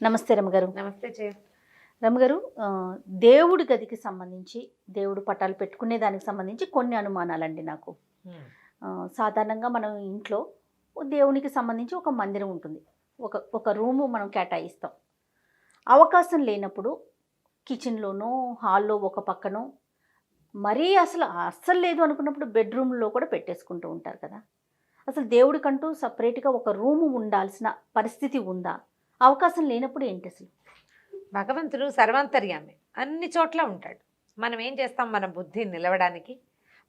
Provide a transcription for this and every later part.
నమస్తే రమగారు. నమస్తే జయ. రమగారు, దేవుడి గదికి సంబంధించి, దేవుడు పటాలు పెట్టుకునే దానికి సంబంధించి కొన్ని అనుమానాలండి నాకు. సాధారణంగా మనం ఇంట్లో దేవునికి సంబంధించి ఒక మందిరం ఉంటుంది, ఒక ఒక రూము మనం కేటాయిస్తాం. అవకాశం లేనప్పుడు కిచెన్లోనో హాల్లో ఒక పక్కనో, మరీ అస్సలు లేదు అనుకున్నప్పుడు బెడ్రూమ్లో కూడా పెట్టేసుకుంటూ ఉంటారు కదా. అసలు దేవుడికంటూ సపరేట్గా ఒక రూము ఉండాల్సిన పరిస్థితి ఉందా? అవకాశం లేనప్పుడు ఏంటి అసలు? భగవంతుడు సర్వాంతర్యామి, అన్ని చోట్ల ఉంటాడు. మనం ఏం చేస్తాం, మన బుద్ధి నిలవడానికి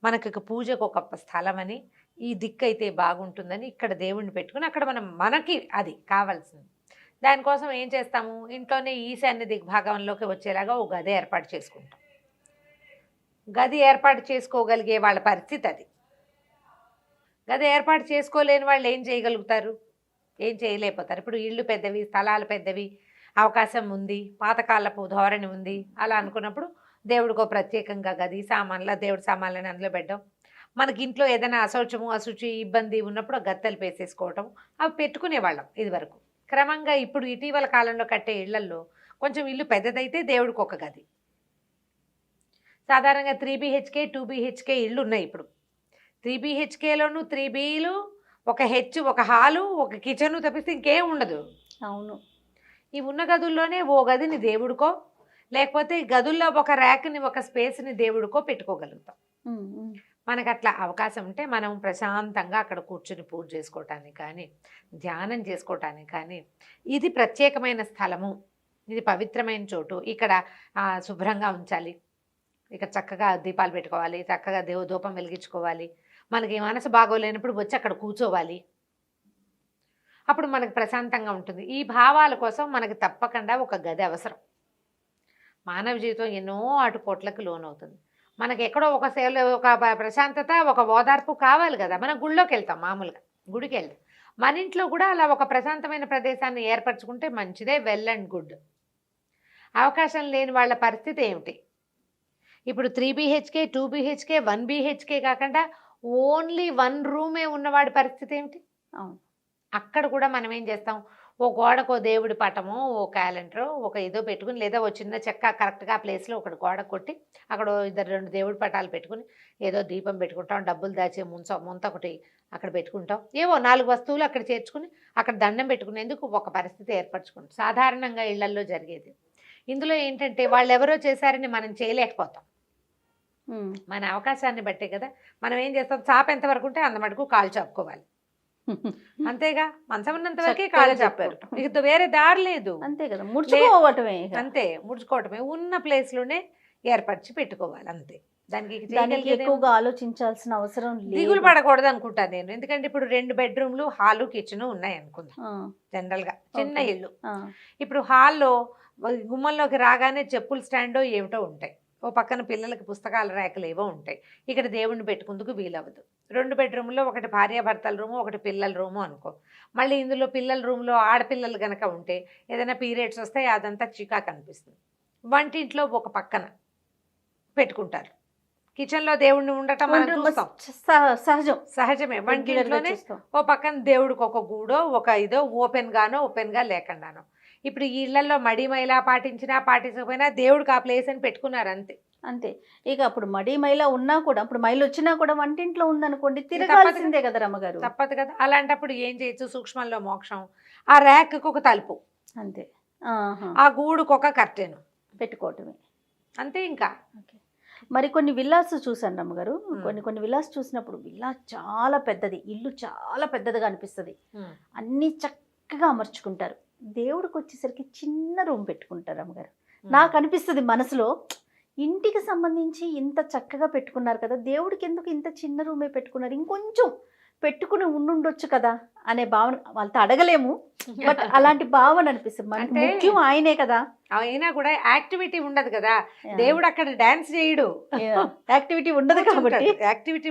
మనకు పూజకు ఒక స్థలం అని, ఈ దిక్కు అయితే బాగుంటుందని ఇక్కడ దేవుణ్ణి పెట్టుకుని అక్కడ మనకి అది కావాల్సింది. దానికోసం ఏం చేస్తాము, ఇంట్లోనే ఈశాన్య దిగ్భాగంలోకి వచ్చేలాగా ఒక గది ఏర్పాటు చేసుకుంటాం. గది ఏర్పాటు చేసుకోగలిగే వాళ్ళ పరిస్థితి అది. గది ఏర్పాటు చేసుకోలేని వాళ్ళు ఏం చేయగలుగుతారు? ఏం చేయలేకపోతారు. ఇప్పుడు ఇళ్ళు పెద్దవి, స్థలాలు పెద్దవి, అవకాశం ఉంది, పాతకాలపు ధోరణి ఉంది, అలా అనుకున్నప్పుడు దేవుడికో ప్రత్యేకంగా గది, సామాన్ల దేవుడి సామాన్లని అందులో పెట్టడం. మనకి ఇంట్లో ఏదైనా అశౌచము అశుచి ఇబ్బంది ఉన్నప్పుడు గత్తెలు వేసేసుకోవటం, అవి పెట్టుకునేవాళ్ళం ఇది వరకు. క్రమంగా ఇప్పుడు ఇటీవల కాలంలో కట్టే ఇళ్లల్లో కొంచెం ఇల్లు పెద్దదైతే దేవుడికి ఒక గది. సాధారణంగా 3 BHK 2 BHK ఇళ్ళు ఉన్నాయి ఇప్పుడు. 3 BHKలోను 3 Bలు, ఒక హెచ్, ఒక హాలు, ఒక కిచెను తప్పిస్తే ఇంకేం ఉండదు. అవును. ఈ ఉన్న గదుల్లోనే ఓ గదిని దేవుడికో, లేకపోతే గదుల్లో ఒక ర్యాక్ని, ఒక స్పేస్ని దేవుడికో పెట్టుకోగలుగుతాం. మనకు అట్లా అవకాశం ఉంటే మనం ప్రశాంతంగా అక్కడ కూర్చుని పూజ చేసుకోవటానికి కానీ, ధ్యానం చేసుకోవటానికి కానీ, ఇది ప్రత్యేకమైన స్థలము, ఇది పవిత్రమైన చోటు, ఇక్కడ శుభ్రంగా ఉంచాలి, ఇక్కడ చక్కగా దీపాలు పెట్టుకోవాలి, చక్కగా ధూపం వెలిగించుకోవాలి, మనకి మనసు బాగోలేనప్పుడు వచ్చి అక్కడ కూర్చోవాలి, అప్పుడు మనకు ప్రశాంతంగా ఉంటుంది. ఈ భావాల కోసం మనకి తప్పకుండా ఒక గది అవసరం. మానవ జీవితం ఎన్నో ఆటుపోట్లకు లోనవుతుంది. మనకి ఎక్కడో ఒక సేవలో ఒక ప్రశాంతత, ఒక ఓదార్పు కావాలి కదా. మనం గుళ్ళోకి వెళ్తాం, మామూలుగా గుడికి వెళ్తాం. మన ఇంట్లో కూడా అలా ఒక ప్రశాంతమైన ప్రదేశాన్ని ఏర్పరచుకుంటే మంచిదే, వెల్ అండ్ గుడ్. అవకాశం లేని వాళ్ళ పరిస్థితి ఏమిటి? ఇప్పుడు 3 BHK 2 BHK 1 BHK కాకుండా ఓన్లీ 1 రూమే ఉన్నవాడి పరిస్థితి ఏమిటి? అవును. అక్కడ కూడా మనం ఏం చేస్తాం, ఓ గోడకో దేవుడి పటమో, ఓ క్యాలెండరో, ఒక ఏదో పెట్టుకుని, లేదా ఓ చిన్న చెక్క కరెక్ట్గా ఆ ప్లేస్లో ఒకటి గోడ కొట్టి అక్కడ 2 దేవుడి పటాలు పెట్టుకుని ఏదో దీపం పెట్టుకుంటాం, డబ్బులు దాచే ముంత ఒకటి అక్కడ పెట్టుకుంటాం, ఏవో 4 వస్తువులు అక్కడ చేర్చుకుని అక్కడ దండం పెట్టుకునేందుకు ఒక పరిస్థితి ఏర్పరచుకుంటాం. సాధారణంగా ఇళ్లల్లో జరిగేది. ఇందులో ఏంటంటే వాళ్ళు ఎవరో చేశారని మనం చేయలేకపోతాం. మన అవకాశాన్ని బట్టే కదా. మనం ఏం చేస్తాం, చాప ఎంతవరకు ఉంటే అంత మటుకు కాళ్ళు చాపుకోవాలి, అంతేగా. మంచం ఉన్నంత వరకే కాళ్ళు చాపారు, ఇక వేరే దారి లేదు. అంతే కదా, ముడుచుకోవటమే. అంతే, ముడుచుకోవటమే. ఉన్న ప్లేస్లోనే ఏర్పరిచి పెట్టుకోవాలి, అంతే. దానికి ఎక్కువగా ఆలోచించాల్సిన అవసరం లేదు, దిగులు పడకూడదు అనుకుంటాను నేను. ఎందుకంటే ఇప్పుడు 2 బెడ్రూమ్లు, హాలు, కిచెన్ ఉన్నాయి అనుకుందాం. జనరల్గా చిన్న ఇల్లు. ఇప్పుడు హాల్లో గుమ్మంలోకి రాగానే చెప్పుల స్టాండో ఏమిటో ఉంటాయి, ఓ పక్కన పిల్లలకి పుస్తకాల ర్యాకులు ఏవో ఉంటాయి, ఇక్కడ దేవుణ్ణి పెట్టుకుందుకు వీలవ్వదు. 2 బెడ్రూమ్లో ఒకటి భార్యాభర్తల రూము, ఒకటి పిల్లల రూము అనుకో. మళ్ళీ ఇందులో పిల్లల రూమ్లో ఆడపిల్లలు కనుక ఉంటే ఏదైనా పీరియడ్స్ వస్తాయి, అదంతా చికా కనిపిస్తుంది. వంటింట్లో ఒక పక్కన పెట్టుకుంటారు. కిచెన్లో దేవుణ్ణి ఉండటం మనం చూస్తాం, సహజమే. వంటింట్లోనే ఓ పక్కన దేవుడికి ఒక గూడో, ఒక ఇదో ఓపెన్గా లేకుండానో. ఇప్పుడు ఈ ఇళ్లలో మడి మైలా పాటించకపోయినా దేవుడికి ఆ ప్లేస్ అని పెట్టుకున్నారు, అంతే. అంతే. ఇక అప్పుడు మడి మైలా ఉన్నా కూడా, ఇప్పుడు మైలు వచ్చినా కూడా వంటింట్లో ఉందనుకోండి, తిరగాల్సిందే కదా రమ్మగారు. తప్పదు కదా. అలాంటప్పుడు ఏం చేయొచ్చు, సూక్ష్మంలో మోక్షం. ఆ ర్యాక్కి ఒక తలుపు, అంతే. ఆ గూడుకు ఒక కర్టెన్ పెట్టుకోవటమే, అంతే. ఇంకా మరి కొన్ని విల్లాస్ చూసాను రమ్మగారు. కొన్ని విల్లాస్ చూసినప్పుడు విల్లా చాలా పెద్దది, ఇల్లు చాలా పెద్దదిగా అనిపిస్తుంది, అన్నీ చక్కగా అమర్చుకుంటారు. దేవుడికి వచ్చేసరికి చిన్న రూమ్ పెట్టుకుంటారు రమ్మగారు. నాకు అనిపిస్తుంది మనసులో, ఇంటికి సంబంధించి ఇంత చక్కగా పెట్టుకున్నారు కదా, దేవుడికి ఎందుకు ఇంత చిన్న రూమే పెట్టుకున్నారు, ఇంకొంచెం పెట్టుకుని ఉండుండొచ్చు కదా అనే భావన. వాళ్ళతో అడగలేము, బట్ అలాంటి భావన అనిపిస్తుంది. మనకి ముఖ్యం ఆయనే కదా. అయినా కూడా యాక్టివిటీ ఉండదు కదా, దేవుడు అక్కడ డాన్స్ చేయడు, యాక్టివిటీ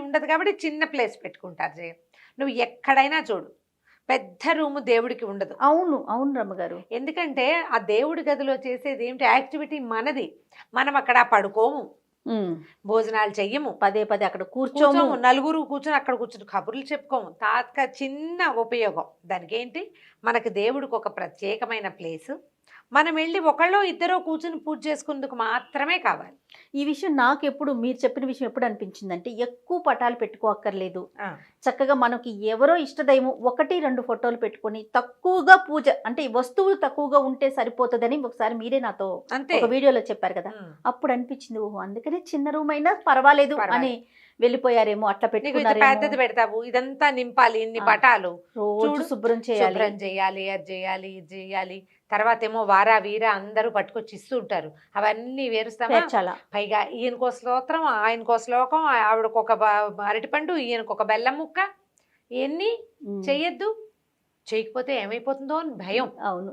ఉండదు కాబట్టి చిన్న ప్లేస్ పెట్టుకుంటారు. నువ్వు ఎక్కడైనా చూడు, పెద్ద రూము దేవుడికి ఉండదు. అవును రమ్మగారు. ఎందుకంటే ఆ దేవుడి గదిలో చేసేది ఏమిటి, యాక్టివిటీ మనది. మనం అక్కడ పడుకోము, భోజనాలు చెయ్యము, పదే అక్కడ కూర్చోము, నలుగురు కూర్చొని అక్కడ కూర్చొని కబుర్లు చెప్పుకోము. చిన్న ఉపయోగం దానికి ఏంటి, మనకు దేవుడికి ఒక ప్రత్యేకమైన ప్లేసు, మనం వెళ్ళి ఒకళ్ళో ఇద్దరో కూర్చుని పూజ చేసుకుందుకు మాత్రమే కావాలి. ఈ విషయం నాకు ఎప్పుడు మీరు చెప్పిన విషయం ఎప్పుడు అనిపించిందంటే ఎక్కువ పటాలు పెట్టుకోక్కర్లేదు. చక్కగా మనకి ఎవరో ఇష్టదైవం 1-2 ఫోటోలు పెట్టుకొని తక్కువగా పూజ అంటే ఈ వస్తువులు తక్కువగా ఉంటే సరిపోతుందని ఒకసారి మీరే నాతో అంతే ఒక వీడియోలో చెప్పారు కదా. అప్పుడు అనిపించింది ఓహో అందుకనే చిన్న రూమ్ అయినా పర్వాలేదు అని వెళ్ళిపోయారేమో, అట్లా పెట్టుకున్నారేమో. పెద్దది పెడతావు, ఇదంతా నింపాలి, ఇన్ని పటాలు రోజు శుభ్రం చేయాలి, అది చేయాలి, ఇది చేయాలి. తర్వాత ఏమో వారా వీర అందరూ పట్టుకొచ్చి ఇస్తూ ఉంటారు, అవన్నీ వేరుస్తామా. పైగా ఈయనకో స్తోత్రం, ఆయనకో శ్లోకం, ఆవిడకొక అరటిపండు, ఈయనకొక బెల్లం ముక్క, ఇవన్నీ చెయ్యొద్దు. చేయకపోతే ఏమైపోతుందో అని భయం. అవును,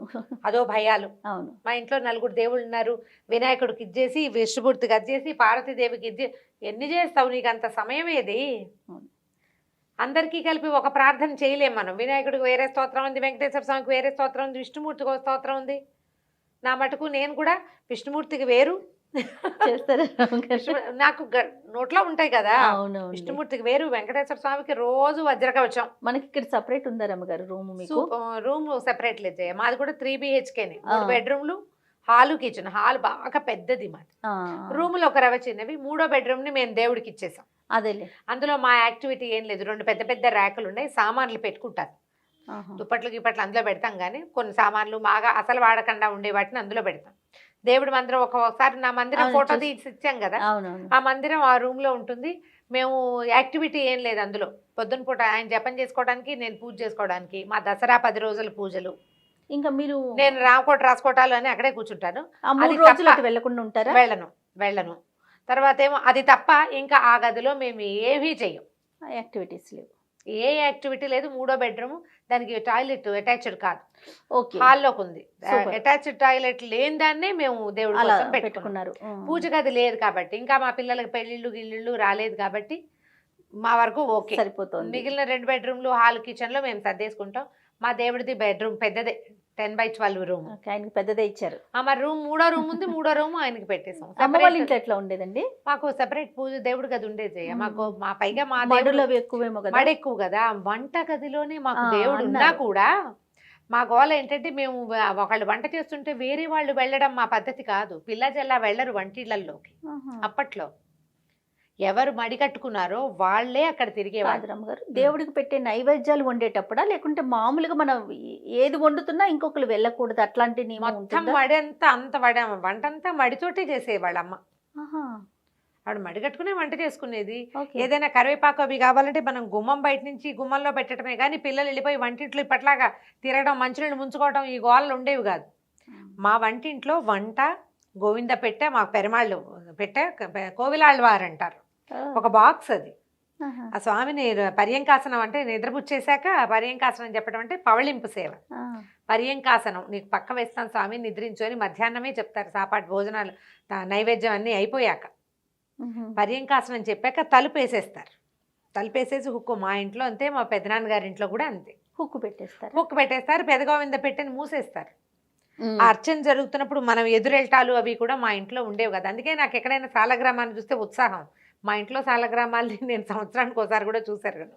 అదో భయాలు. అవును. మా ఇంట్లో 4 దేవుళ్ళు ఉన్నారు, వినాయకుడికి ఇచ్చేసి, విష్ణుమూర్తికి ఇచ్చేసి, పార్వతీదేవికి ఇచ్చేసి, ఎన్ని చేస్తావు, నీకు అంత సమయం ఏది? అందరికీ కలిపి ఒక ప్రార్థన చేయలేం మనం. వినాయకుడికి వేరే స్తోత్రం ఉంది, వెంకటేశ్వర స్వామికి వేరే స్తోత్రం ఉంది, విష్ణుమూర్తికి ఒక స్తోత్రం ఉంది. నా మటుకు నేను కూడా విష్ణుమూర్తికి వేరు నాకు నోట్లో ఉంటాయి కదా. విష్ణుమూర్తికి వేరు, వెంకటేశ్వర స్వామికి రోజు వజ్రకవచం. మనకి ఇక్కడ సెపరేట్ ఉందా రమ్మగారు రూమ్? రూమ్ సెపరేట్ లేదు, మాది కూడా 3 BHKనే, 3 బెడ్రూమ్లు, హాలు, కిచెన్. హాల్ బాగా పెద్దది మాది. రూములు ఒక రవ చిన్నవి. 3వ బెడ్రూమ్ ని మేము దేవుడికి ఇచ్చేసాం. అదేలే, అందులో మా యాక్టివిటీ ఏం లేదు. 2 పెద్ద పెద్ద ర్యాకులు ఉన్నాయి, సామాన్లు పెట్టుకుంటారు. దుప్పట్లు గిప్పట్లు అందులో పెడతాం, కానీ కొన్ని సామాన్లు బాగా అసలు వాడకుండా ఉండే వాటిని అందులో పెడతాం. దేవుడి మందిరం ఒకసారి నా మందిరం ఫోటో తీసి ఇచ్చాం కదా, ఆ మందిరం ఆ రూమ్ లో ఉంటుంది. మేము యాక్టివిటీ ఏం లేదు అందులో. పొద్దున పూట ఆయన జపం చేసుకోవడానికి, నేను పూజ చేసుకోవడానికి, మా దసరా 10 రోజుల పూజలు. ఇంకా మీరు నేను రామకోట రాసుకోటాలు అని అక్కడే కూర్చుంటాను. వెళ్ళకుండా ఉంటారా? వెళ్ళను. తర్వాత ఏమో అది తప్ప ఇంకా ఆ గదిలో మేము ఏమీ చెయ్యం, యాక్టివిటీస్ లేవు, ఏ యాక్టివిటీ లేదు. 3వ బెడ్రూమ్, దానికి టాయిలెట్ అటాచ్డ్ కాదు, హాల్లోకి ఉంది. అటాచ్డ్ టాయిలెట్ లేని దాన్నే మేము దేవుడి కోసం పెట్టుకున్నారు. పూజ గది లేదు కాబట్టి, ఇంకా మా పిల్లలకి పెళ్లిళ్ళు గిళ్ళిళ్ళు రాలేదు కాబట్టి మా వరకు ఓకే సరిపోతుంది. మిగిలిన 2 బెడ్రూమ్లు, హాల్, కిచెన్ లో మేము సర్దేసుకుంటాం. మా దేవుడిది బెడ్రూమ్ పెద్దదే, 10x12 రూమ్. ఆయనకి పెద్దదే ఇచ్చారు. మరి రూమ్ 3వ రూమ్ ఉంది, 3వ రూమ్ ఆయనకి పెట్టేసాం. అమ్మ వాళ్ళ ఇంట్లో ఎట్లా ఉండేదండి? మాకు సెపరేట్ పూజ దేవుడి గది ఉండేది. మాకు మా పైగా మా ఎక్కువేమో కదా, మడి ఎక్కువ కదా. వంట గదిలోనే మాకు దేవుడు ఉన్నా కూడా మా గోల ఏంటంటే, మేము ఒకళ్ళు వంట చేస్తుంటే వేరే వాళ్ళు వెళ్ళడం మా పద్ధతి కాదు. పిల్ల జల్లా వెళ్ళరు వంటిళ్లలోకి. అప్పట్లో ఎవరు మడి కట్టుకున్నారో వాళ్ళే అక్కడ తిరిగేవాళ్ళు. గారు దేవుడికి పెట్టే నైవేద్యాలు వండేటప్పుడా, లేకుంటే మామూలుగా మనం ఏది వండుతున్నా ఇంకొకరు వెళ్ళకూడదు అట్లాంటి మొత్తం మడి అంత వంటంతా మడితోటే చేసేవాళ్ళ అమ్మ. ఆవిడ మడి కట్టుకునే వంట చేసుకునేది. ఏదైనా కరివేపాకు అవి కావాలంటే మనం గుమ్మం బయట నుంచి గుమ్మంలో పెట్టడమే కానీ, పిల్లలు వెళ్ళిపోయి వంటింట్లో ఇప్పట్లాగా తిరగడం, మంచినీళ్ళు ముంచుకోవడం, ఈ గోళ్ళు ఉండేవి కాదు. మా వంటింట్లో వంట, గోవింద పెట్టె, మాకు పెరమాళ్ళు పెట్టె, కోవిలాళ్ళవారు అంటారు, ఒక బాక్స్ అది. ఆ స్వామిని పర్యంకాసనం అంటే నిద్రపుచ్చేసాక పర్యంకాసనం చెప్పడం అంటే పవళింపు సేవ. పర్యంకాసనం, నీకు పక్క వేస్తాను స్వామి నిద్రించు అని మధ్యాహ్నమే చెప్తారు. సాపాటు భోజనాలు నైవేద్యం అన్నీ అయిపోయాక పర్యంకాసనం చెప్పాక తలుపేసేస్తారు. తలుపేసేసి హుక్కు, మా ఇంట్లో అంతే, మా పెదనాన్నగారి ఇంట్లో కూడా అంతే, హుక్కు పెట్టేస్తారు. పెదగోవింద పెట్టెని మూసేస్తారు. అర్చన జరుగుతున్నప్పుడు మనం ఎదురెళ్తాలు అవి కూడా మా ఇంట్లో ఉండేవి కదా. అందుకే నాకు ఎక్కడైనా సాలగ్రామాన్ని చూస్తే ఉత్సాహం. మా ఇంట్లో సాలగ్రామాల్ని నేను సంవత్సరానికి ఒకసారి కూడా చూశారు కదా.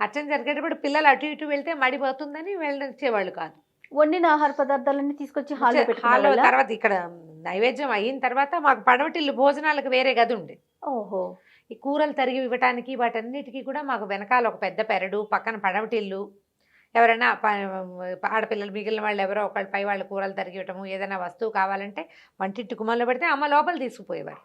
అర్చన జరిగేటప్పుడు పిల్లలు అటు ఇటు వెళ్తే మడిపోతుందని వెళ్ళొచ్చేవాళ్ళు కాదు. వండిన ఆహార పదార్థాలన్నీ తీసుకొచ్చి హాల్లో, తర్వాత ఇక్కడ నైవేద్యం అయిన తర్వాత మాకు పడవటిల్లు భోజనాలకు వేరే గది ఉంది. ఓహో, ఈ కూరలు తరిగి ఇవ్వటానికి వాటన్నిటికీ కూడా మాకు వెనకాల ఒక పెద్ద పెరడు, పక్కన పడవటిల్లు. ఎవరైనా ఆడపిల్లలు మిగిలిన వాళ్ళు ఎవరో ఒకళ్ళు పై వాళ్ళు కూరలు తరిగి ఇవ్వటము, ఏదైనా వస్తువు కావాలంటే వంటింటి గుమ్మంలో పెడితే అమ్మ లోపల తీసుకుపోయేవారు.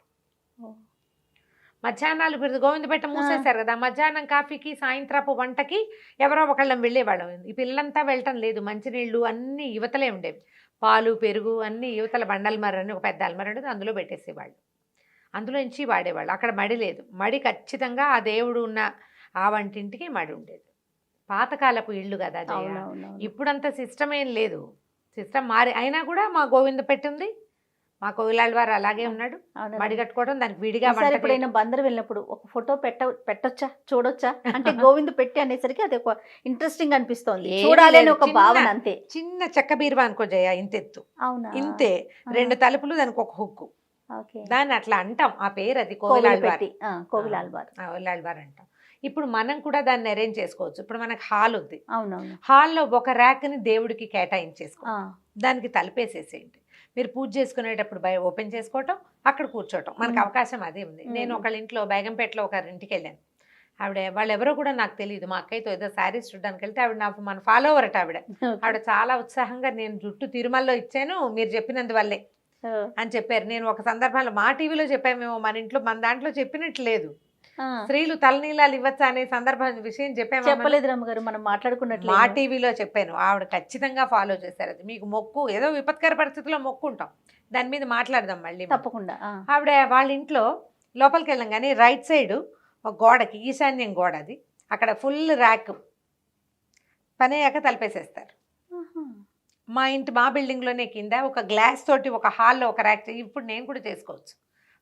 మధ్యాహ్నాలు గోవింద పెట్ట మూసేశారు కదా, మధ్యాహ్నం కాఫీకి, సాయంత్రపు వంటకి ఎవరో ఒకళ్ళం వెళ్ళేవాళ్ళం. ఈ పిల్లలంతా వెళ్ళటం లేదు, మంచినీళ్ళు అన్నీ యువతలే ఉండేవి, పాలు, పెరుగు అన్నీ యువతల బండల్మర అని ఒక పెద్ద అల్మర ఉండేది, అందులో పెట్టేసేవాళ్ళు, అందులో నుంచి వాడేవాళ్ళు. అక్కడ మడి లేదు. మడి ఖచ్చితంగా ఆ దేవుడు ఉన్న ఆ వంటింటికి మడి ఉండేది. పాతకాలపు ఇళ్ళు కదా అది. ఇప్పుడంత సిస్టమ్ ఏం లేదు, సిస్టమ్ మారి అయినా కూడా మా గోవింద పెట్టింది, మా కోవిలాళ్ళవారు అలాగే ఉన్నాడు. మడి కట్టుకోవడం, దానికి విడిగా. ఎప్పుడైనా బందరు వెళ్ళినప్పుడు ఒక ఫోటో పెట్టొచ్చా, చూడొచ్చా అంటే గోవింద పెట్టి అనేసరికి అది ఒక ఇంట్రెస్టింగ్ అనిపిస్తోంది, చూడాలి అని ఒక భావన అంతే. చిన్న చెక్క బీరువా అనుకో జయ, ఇంతెత్తు, ఇంతే, 2 తలుపులు, దానికి ఒక హుక్కు, దాన్ని అట్లా అంటాం. ఆ పేరు అది కోవిలాళ్ళవారు అంటాం. ఇప్పుడు మనం కూడా దాన్ని అరేంజ్ చేసుకోవచ్చు. ఇప్పుడు మనకు హాల్ ఉంది, అవునవును. హాల్లో ఒక ర్యాక్ని దేవుడికి కేటాయించేసుకో, ఆ, దానికి తలుపేసేసేయండి. మీరు పూజ చేసుకునేటప్పుడు ఓపెన్ చేసుకోవటం, అక్కడ కూర్చోవటం, మనకు అవకాశం అదే ఉంది. నేను ఒకళ్ళ ఇంట్లో బేగంపేటలో ఒకరి ఇంటికి వెళ్ళాను. ఆవిడ వాళ్ళు ఎవరో కూడా నాకు తెలియదు, మా అక్కయ్యతో ఏదో శారీస్ చూడడానికి వెళ్తే ఆవిడ నాకు మన ఫాలోవర్ అట ఆవిడ. ఆవిడ చాలా ఉత్సాహంగా నేను జుట్టు తిరుమలలో ఇచ్చాను మీరు చెప్పినందువల్లే అని చెప్పారు. నేను ఒక సందర్భంలో మా టీవీలో చెప్పామేమో, మన ఇంట్లో మన దాంట్లో చెప్పినట్టు లేదు. స్త్రీలు తలనీలాలు ఇవ్వచ్చా అనే విషయం చెప్పాము, చెప్పలేదు రమ్మగారు, మనం మాట్లాడుకున్నట్లు. మా టీవీలో చెప్పాను. ఆవిడ ఖచ్చితంగా ఫాలో చేశారు. అది మీకు మొక్కు, ఏదో విపత్కర పరిస్థితుల్లో మొక్కు ఉంటాం, దాని మీద మాట్లాడదాం మళ్ళీ తప్పకుండా. ఆవిడ వాళ్ళ ఇంట్లో లోపలికి వెళ్ళాం కానీ రైట్ సైడ్ ఒక గోడకి, ఈశాన్యం గోడ అది, అక్కడ ఫుల్ ర్యాక్ పని అయ్యాక తలిపేసేస్తారు. మా బిల్డింగ్లోనే కింద ఒక గ్లాస్ తోటి ఒక హాల్లో ఒక ర్యాక్. ఇప్పుడు నేను కూడా చేసుకోవచ్చు.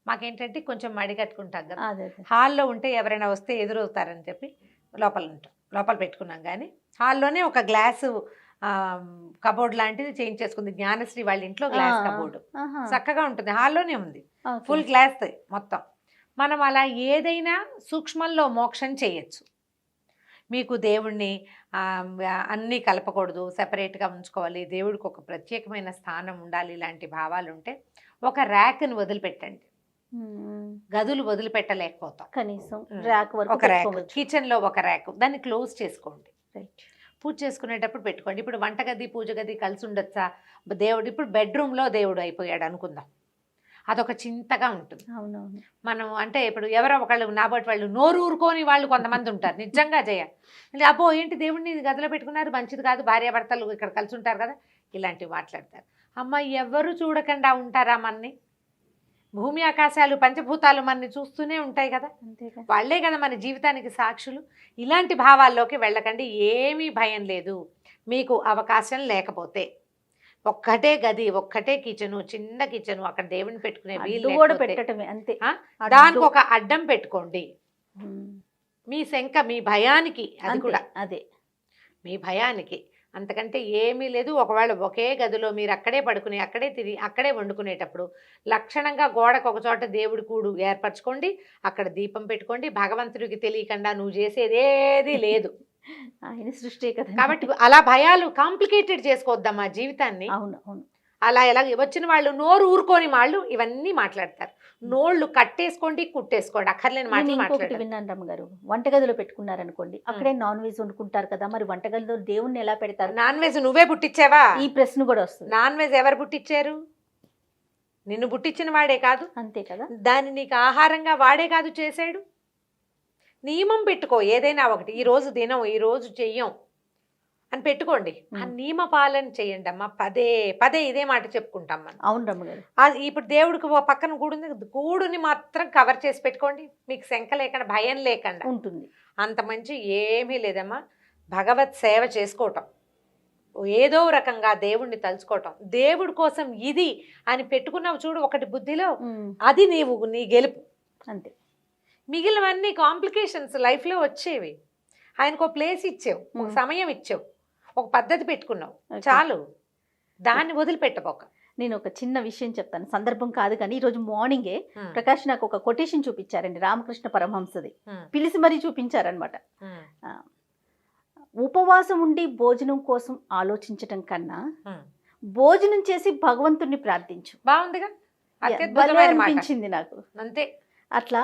మాకేంటంటే కొంచెం మడి కట్టుకుంటాం కదా, హాల్లో ఉంటే ఎవరైనా వస్తే ఎదురవుతారని చెప్పి లోపల పెట్టుకున్నాం. కానీ హాల్లోనే ఒక గ్లాసు కబోర్డ్ లాంటిది చేంజ్ చేసుకుంది. జ్ఞానశ్రీ వాళ్ళ ఇంట్లో గ్లాస్ కబోర్డు చక్కగా ఉంటుంది, హాల్లోనే ఉంది, ఫుల్ గ్లాస్ మొత్తం. మనం అలా ఏదైనా సూక్ష్మంలో మోక్షం చేయొచ్చు. మీకు దేవుణ్ణి అన్నీ కలపకూడదు, సెపరేట్గా ఉంచుకోవాలి, దేవుడికి ఒక ప్రత్యేకమైన స్థానం ఉండాలి, ఇలాంటి భావాలు ఉంటే ఒక ర్యాక్ని వదిలిపెట్టండి. గదులు వదిలిపెట్టలేకపోతాం, కనీసం ఒక ర్యాక్, కిచెన్లో ఒక ర్యాక్, దాన్ని క్లోజ్ చేసుకోండి. పూజ చేసుకునేటప్పుడు పెట్టుకోండి. ఇప్పుడు వంటగది పూజ గది కలిసి ఉండొచ్చా? దేవుడు ఇప్పుడు బెడ్రూమ్లో దేవుడు అయిపోయాడు అనుకుందాం, అదొక చింతగా ఉంటుంది. అవునవును. మనం అంటే ఇప్పుడు ఎవరో ఒకళ్ళు నాబోటి వాళ్ళు నోరు ఊరుకోని వాళ్ళు కొంతమంది ఉంటారు, నిజంగా అంటే అబ్బో ఏంటి దేవుడిని గదిలో పెట్టుకున్నారు, మంచిది కాదు, భార్యాభర్తలు ఇక్కడ కలిసి ఉంటారు కదా, ఇలాంటివి మాట్లాడతారు. అమ్మ ఎవరు చూడకుండా ఉంటారా మనని? భూమి ఆకాశాలు పంచభూతాలు మనని చూస్తూనే ఉంటాయి కదా, వాళ్ళే కదా మన జీవితానికి సాక్షులు. ఇలాంటి భావాల్లోకి వెళ్ళకండి, ఏమీ భయం లేదు. మీకు అవకాశం లేకపోతే ఒక్కటే గది, ఒక్కటే కిచెను, చిన్న కిచెను, అక్కడ దేవుని పెట్టుకునే వీలు పెట్టడమే అంతే. దానికి ఒక అడ్డం పెట్టుకోండి. మీ శంక, మీ భయానికి, అది కూడా అదే మీ భయానికి, అంతకంటే ఏమీ లేదు. ఒకవేళ ఒకే గదిలో మీరు అక్కడే పడుకుని అక్కడే తిరిగి అక్కడే వండుకునేటప్పుడు లక్షణంగా గోడకు ఒక చోట దేవుడి కూడు ఏర్పరచుకోండి, అక్కడ దీపం పెట్టుకోండి. భగవంతుడికి తెలియకుండా నువ్వు చేసేదేది లేదు, ఆయన సృష్టి కదా. కాబట్టి అలా భయాలు కాంప్లికేటెడ్ చేసుకోవద్దమ్మా జీవితాన్ని. అవును అవును. అలా ఎలా వచ్చిన వాళ్ళు నోరు ఊరుకోని వాళ్ళు ఇవన్నీ మాట్లాడతారు. నోళ్ళు కట్టేసుకోండి, కుట్టేసుకోండి, అక్కర్లేని మాటలు మాట్లాడారు. విన్నాను రమ్మగారు, వంటగదిలో పెట్టుకున్నారనుకోండి, అక్కడే నాన్ వెజ్ వండుకుంటారు కదా, మరి వంటగదిలో దేవుణ్ణి ఎలా పెడతారు? నాన్ వెజ్ నువ్వే పుట్టించావా? ఈ ప్రశ్న కూడా వస్తుంది. నాన్ వెజ్ ఎవరు పుట్టించారు? నిన్ను పుట్టించిన వాడే కాదు, అంతే కదా, దాన్ని నీకు ఆహారంగా వాడే కాదు చేశాడు. నియమం పెట్టుకో, ఏదైనా ఒకటి, ఈరోజు తినం, ఈరోజు చెయ్యం అని పెట్టుకోండి. ఆ నియమ పాలన చేయండి అమ్మా. పదే పదే ఇదే మాట చెప్పుకుంటాం మనం. అవును రమ్మగారు. ఇప్పుడు దేవుడికి పక్కన గూడుంది, గూడుని మాత్రం కవర్ చేసి పెట్టుకోండి, మీకు శంక లేకుండా భయం లేకుండా ఉంటుంది. అంత మంచి ఏమీ లేదమ్మా. భగవత్ సేవ చేసుకోవటం, ఏదో రకంగా దేవుణ్ణి తలుచుకోవటం, దేవుడి కోసం ఇది అని పెట్టుకున్నావు చూడు ఒకటి బుద్ధిలో, అది నీ గెలుపు అంతే. మిగిలినవన్నీ కాంప్లికేషన్స్ లైఫ్లో వచ్చేవి. ఆయనకు ప్లేస్ ఇచ్చావు, ఒక సమయం ఇచ్చావు, ఒక పద్ధతి పెట్టుకున్నావు, చాలు, దాన్ని వదిలిపెట్టబోక. నేను ఒక చిన్న విషయం చెప్తాను, సందర్భం కాదు కానీ ఈరోజు మార్నింగే ప్రకాష్ నాకు ఒక కొటేషన్ చూపించారండి, రామకృష్ణ పరమహంసది, పిలిచి మరీ చూపించారనమాట. ఉపవాసం ఉండి భోజనం కోసం ఆలోచించటం కన్నా భోజనం చేసి భగవంతుణ్ణి ప్రార్థించు. బాగుందిగా, అనిపించింది నాకు. అంతే, అట్లా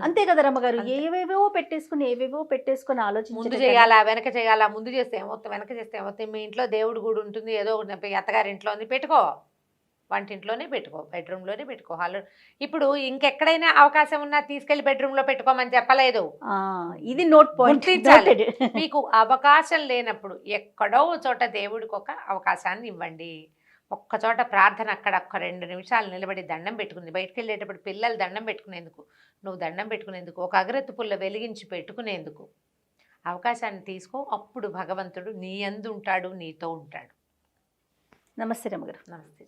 అంతే కదా రమ్మగారు, ఏవేవో పెట్టేసుకుని ఆలోచించి ముందు చేయాలా వెనక చేయాలా, ముందు చేస్తే ఏమవుతుంది వెనక చేస్తే ఏమవుతుంది. మీ ఇంట్లో దేవుడు కూడా ఉంటుంది, ఏదో అత్తగారి ఇంట్లో ఉంది, పెట్టుకో, వంటింట్లోనే పెట్టుకో, బెడ్రూమ్లోనే పెట్టుకో, హాల్లో. ఇప్పుడు ఇంకెక్కడైనా అవకాశం ఉన్నా తీసుకెళ్లి బెడ్రూమ్లో పెట్టుకోమని చెప్పలేదు, ఇది నోట్ పాయింట్. మీకు అవకాశం లేనప్పుడు ఎక్కడో చోట దేవుడికి ఒక అవకాశాన్ని ఇవ్వండి. ఒక్క చోట ప్రార్థన, అక్కడ ఒక్క 2 నిమిషాలు నిలబడి దండం పెట్టుకుంది. బయటకు వెళ్ళేటప్పుడు పిల్లలు దండం పెట్టుకునేందుకు, నువ్వు దండం పెట్టుకునేందుకు, ఒక అగరత్తు పుల్ల వెలిగించి పెట్టుకునేందుకు అవకాశాన్ని తీసుకో. అప్పుడు భగవంతుడు నీ యందు ఉంటాడు, నీతో ఉంటాడు. నమస్తే రమ్మగారు. నమస్తే.